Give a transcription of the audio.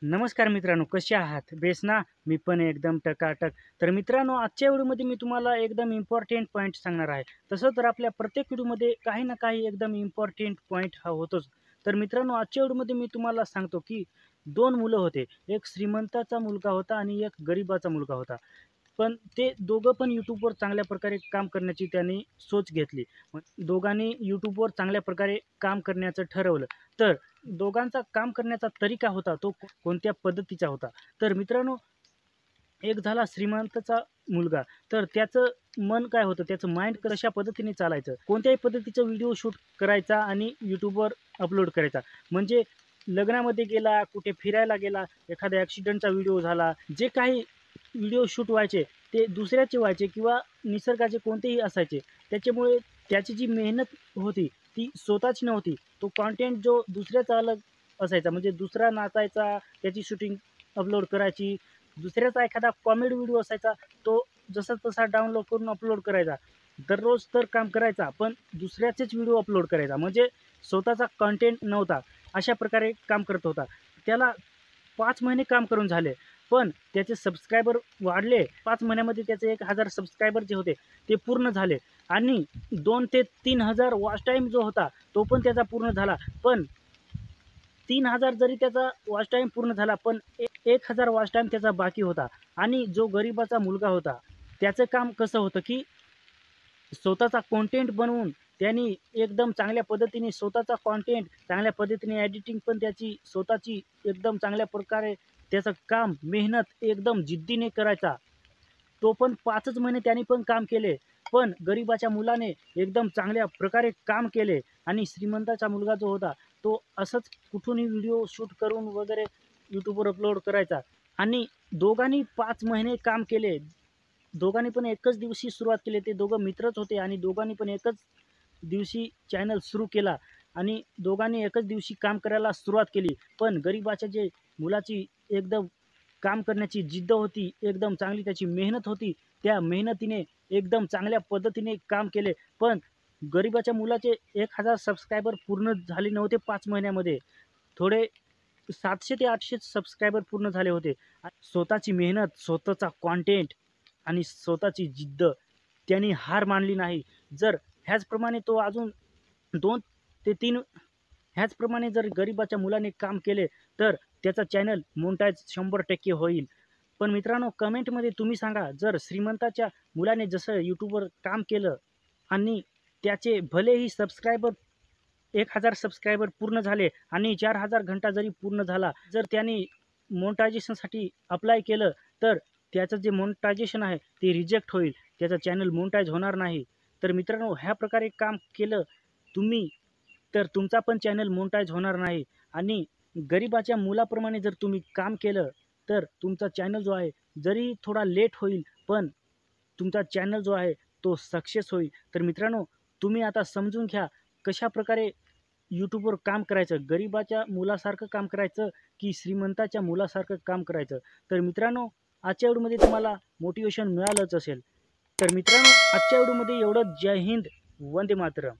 नमस्कार मित्रांनो, कसे आहात? बेस ना? मी पण एकदम टकाटक. तर मित्रांनो, आजच्या व्हिडिओमध्ये मी तुम्हाला एकदम इम्पॉर्टंट पॉईंट सांगणार आहे. तसं तर आपल्या प्रत्येक व्हिडिओमध्ये काही ना काही एकदम इम्पॉर्टंट पॉईंट हा होतोच. तर मित्रांनो, आजच्या व्हिडिओमध्ये मी तुम्हाला सांगतो, की 2 मुलं होते. एक श्रीमंताचा मुलगा होता आणि एक गरिबाचा मुलगा होता. पण ते दोघं पण YouTubeवर चांगल्या प्रकारे काम करण्याची त्यांनी सोच घेतली. मग दोघांनी YouTubeवर चांगल्या प्रकारे काम करण्याचं ठरवलं. तर दोघांचा काम करण्याचा तरीका होता तो कोणत्या पद्धतीचा होता. तर मित्रांनो, एक झाला श्रीमंताचा मुलगा. तर त्याचं मन काय होतं, त्याचं माइंड कशा पद्धतीने चालायचं, कोणत्याही पद्धतीचा व्हिडिओ शूट करायचा आणि YouTubeवर अपलोड करायचा. म्हणजे लग्नामध्ये गेला, कुठे फिरायला गेला, एखाद्या ॲक्सिडेंटचा व्हिडिओ झाला, जे काही व्हिडिओ शूट व्हायचे ते दुसऱ्याचे व्हायचे किंवा निसर्गाचे कोणतेही असायचे. त्याच्यामुळे त्याची जी मेहनत होती ती स्वतःची नव्हती. तो कंटेंट जो दुसऱ्याचा अलग असायचा, म्हणजे दुसरा नाचायचा, त्याची शूटिंग अपलोड करायची. दुसऱ्याचा एखादा कॉमेडी व्हिडिओ असायचा, तो जसा तसा डाउनलोड करून अपलोड करायचा. दररोज तर काम करायचा, पण दुसऱ्याचेच व्हिडिओ अपलोड करायचा. म्हणजे स्वतःचा कंटेंट नव्हता. अशा प्रकारे काम करत होता. त्याला 5 महिने काम करून झाले. पण त्याचे सबस्क्रायबर वाढले. 5 महिन्यामध्ये त्याचे 1000 सबस्क्रायबर जे होते ते पूर्ण झाले आणि 2 ते 3000 वॉच टाईम जो होता तो पण त्याचा पूर्ण झाला. पण 3000 जरी त्याचा वॉच टाईम पूर्ण झाला, पण 1000 वॉच टाईम त्याचा बाकी होता. आणि जो गरिबाचा मुलगा होता, त्याचं काम कसं होतं, की स्वतःचा कंटेंट बनवून त्यांनी एकदम चांगल्या पद्धतीने स्वतःचा कंटेंट चांगल्या पद्धतीने एडिटिंग पण त्याची स्वतःची एकदम चांगल्या प्रकारे त्याचं काम, मेहनत एकदम जिद्दीने करायचा. तो पण 5च महिने त्याने पण काम केले. पण गरिबाच्या मुलाने एकदम चांगल्या प्रकारे काम केले आणि श्रीमंताचा मुलगा जो होता, तो असंच कुठूनही व्हिडिओ शूट करून वगैरे YouTubeवर अपलोड करायचा आणि दोघांनी 5 महिने काम केले. दोघांनी पण एकच दिवशी सुरुवात केली. ते दोघं मित्रच होते आणि दोघांनी पण एकच दिवशी चॅनल सुरू केला आणि दोघांनी एकच दिवशी काम करायला सुरुवात केली. पण गरिबाच्या जे मुलाची एकदम काम करण्याची जिद्द होती, एकदम चांगली त्याची मेहनत होती. त्या मेहनतीने एकदम चांगल्या पद्धतीने काम केले. पण गरिबाच्या मुलाचे 1000 सबस्क्रायबर पूर्ण झाले नव्हते 5 महिन्यामध्ये. थोडे 700 ते 800 सबस्क्रायबर पूर्ण झाले होते. स्वतःची मेहनत, स्वतःचा कंटेंट आणि स्वतःची जिद्द त्यांनी हार मानली नाही. जर ह्याचप्रमाणे तो अजून 2 ते 3 ह्याचप्रमाणे जर गरिबाच्या मुलाने काम केले, तर त्याचा चॅनल मोनेटाईज 100% होईल. पण मित्रांनो, कमेंटमध्ये तुम्ही सांगा, जर श्रीमंताच्या मुलाने जसं YouTubeवर काम केलं आणि त्याचे भलेही सबस्क्रायबर 1000 सबस्क्रायबर पूर्ण झाले आणि 4000 घंटा जरी पूर्ण झाला, जर त्याने मोनेटायझेशनसाठी अप्लाय केलं, तर त्याचं जे मोनेटायझेशन आहे ते रिजेक्ट होईल. त्याचं चॅनल मोनेटाईज होणार नाही. तर मित्रांनो, ह्या प्रकारे काम केलं तुम्ही, तर तुमचा पण चॅनल मोनेटाईज होणार नाही आणि गरिबाच्या मुलाप्रमाणे जर तुम्ही काम केलं, तर तुमचा चॅनल जो आहे, जरी थोडा लेट होईल, पण तुमचा चॅनल जो आहे तो सक्सेस होईल. तर मित्रांनो, तुम्ही आता समजून घ्या कशाप्रकारे YouTubeवर काम करायचं. गरिबाच्या मुलासारखं काम करायचं की श्रीमंताच्या मुलासारखं काम करायचं. तर मित्रांनो, आजच्या व्हिडिओमध्ये तुम्हाला मोटिव्हेशन मिळालंच असेल. तर मित्रांनो, आजच्या व्हिडिओमध्ये एवढंच. जय हिंद, वंदे मातरम.